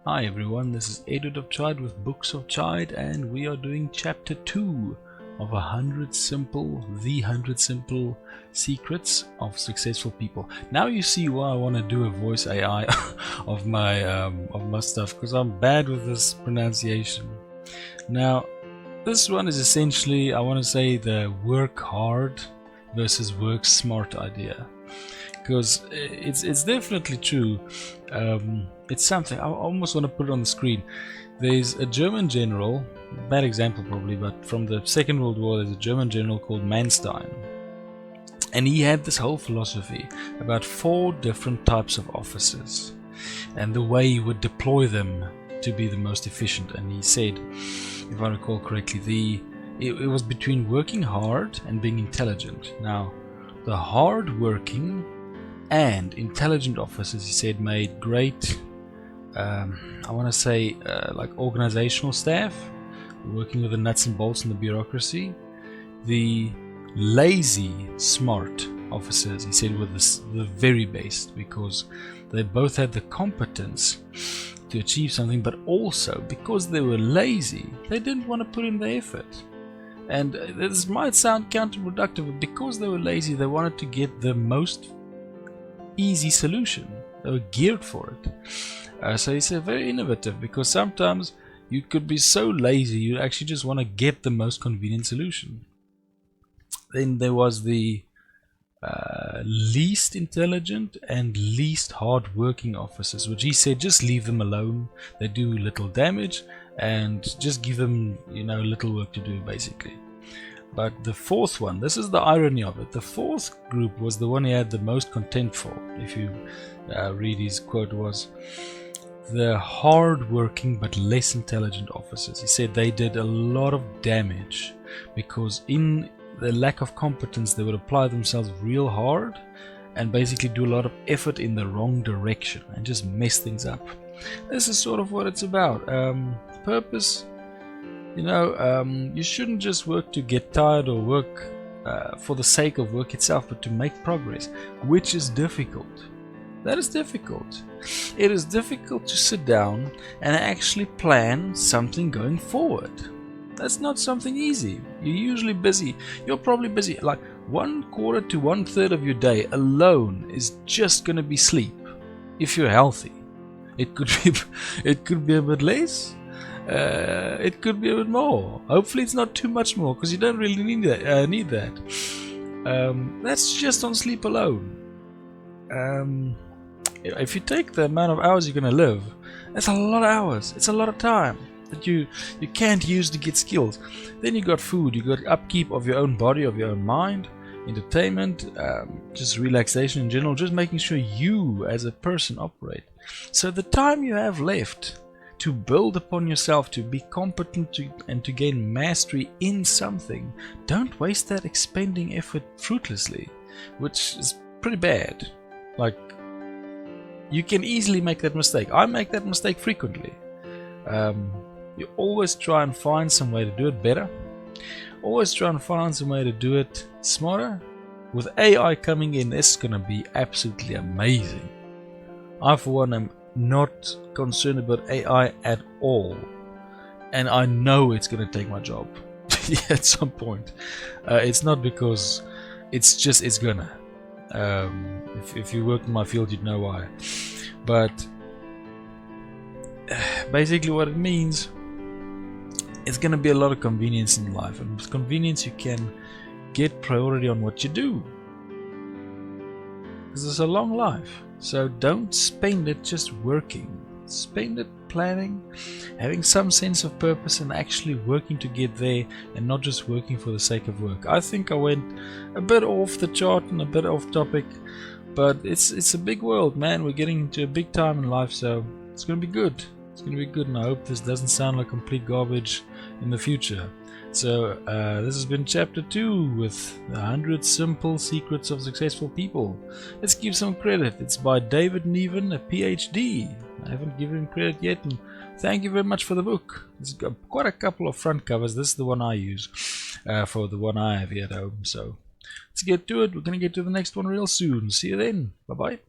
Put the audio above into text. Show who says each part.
Speaker 1: Hi everyone, this is David Niven Ph.D with Books of Chide, and we are doing chapter 2 of the 100 simple secrets of successful people. Now you see why I want to do a voice AI of my stuff, because I'm bad with this pronunciation. Now this one is essentially, I want to say, the work hard versus work smart idea, because it's definitely true. It's something I almost want to put it on the screen. There's a German general, bad example probably, but from the Second World War, there's a German general called Manstein, and he had this whole philosophy about 4 different types of officers and the way he would deploy them to be the most efficient. And he said, if I recall correctly, it was between working hard and being intelligent. Now, the hard working and intelligent officers, he said, made great I want to say like organizational staff, working with the nuts and bolts and the bureaucracy. The lazy smart officers, he said, were the very best, because they both had the competence to achieve something, but also because they were lazy, they didn't want to put in the effort. And this might sound counterproductive, but because they were lazy, they wanted to get the most easy solution. They were geared for it. So he said, very innovative, because sometimes you could be so lazy you actually just want to get the most convenient solution. Then there was the least intelligent and least hard-working officers, which he said, just leave them alone. They do little damage, and just give them, little work to do, basically. But the fourth one, this is the irony of it, the fourth group was the one he had the most contempt for. If you read his quote, was the hard-working but less intelligent officers. He said they did a lot of damage because in the lack of competence they would apply themselves real hard and basically do a lot of effort in the wrong direction and just mess things up. This is sort of what it's about. Purpose. You shouldn't just work to get tired or work for the sake of work itself, but to make progress, which is difficult. That is difficult. It is difficult to sit down and actually plan something going forward. That's not something easy. You're usually busy. You're probably busy. Like 1/4 to 1/3 of your day alone is just going to be sleep. If you're healthy, it could be a bit less. It could be a bit more. Hopefully it's not too much more, because you don't really need that. That's just on sleep alone. If you take the amount of hours you're going to live, that's a lot of hours. It's a lot of time that you can't use to get skills. Then you got food, you got upkeep of your own body, of your own mind, entertainment, just relaxation in general, just making sure you as a person operate. So the time you have left to build upon yourself, to be competent and to gain mastery in something, don't waste that expending effort fruitlessly, which is pretty bad. Like, you can easily make that mistake. I make that mistake frequently. You always try and find some way to do it better. Always try and find some way to do it smarter. With AI coming in, this is going to be absolutely amazing. I, for one, am not concerned about AI at all. And I know it's going to take my job at some point. It's not because it's gonna. If you work in my field, you'd know why. But basically what it means, it's going to be a lot of convenience in life, and with convenience you can get priority on what you do, because it's a long life. So don't spend it just working. Spend it planning, having some sense of purpose, and actually working to get there, and not just working for the sake of work. I think I went a bit off the chart and a bit off topic, but it's a big world, man. We're getting into a big time in life, so it's going to be good. It's going to be good, and I hope this doesn't sound like complete garbage in the future. So this has been chapter 2 with 100 simple secrets of successful people. Let's give some credit. It's by David Niven Ph.D. I haven't given him credit yet, and thank you very much for the book. It's got quite a couple of front covers. This is the one I use for the one I have here at home. So let's get to it. We're going to get to the next one real soon. See you then. Bye-bye.